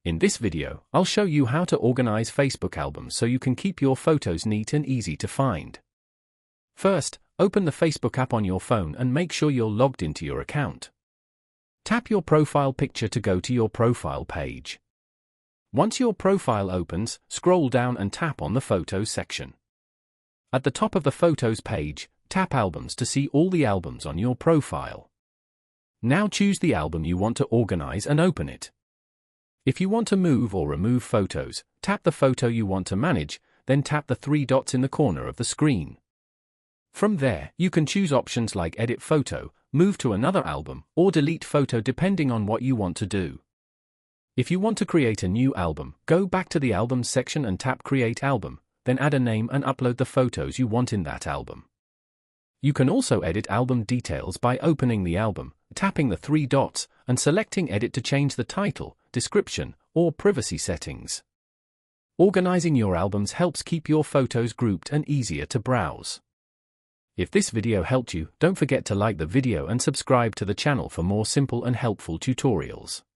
In this video, I'll show you how to organize Facebook albums so you can keep your photos neat and easy to find. First, open the Facebook app on your phone and make sure you're logged into your account. Tap your profile picture to go to your profile page. Once your profile opens, scroll down and tap on the Photos section. At the top of the Photos page, tap Albums to see all the albums on your profile. Now choose the album you want to organize and open it. If you want to move or remove photos, tap the photo you want to manage, then tap the three dots in the corner of the screen. From there, you can choose options like Edit Photo, Move to another album, or Delete Photo depending on what you want to do. If you want to create a new album, go back to the Albums section and tap Create Album, then add a name and upload the photos you want in that album. You can also edit album details by opening the album, tapping the three dots, and selecting Edit to change the title, description, or privacy settings. Organizing your albums helps keep your photos grouped and easier to browse. If this video helped you, don't forget to like the video and subscribe to the channel for more simple and helpful tutorials.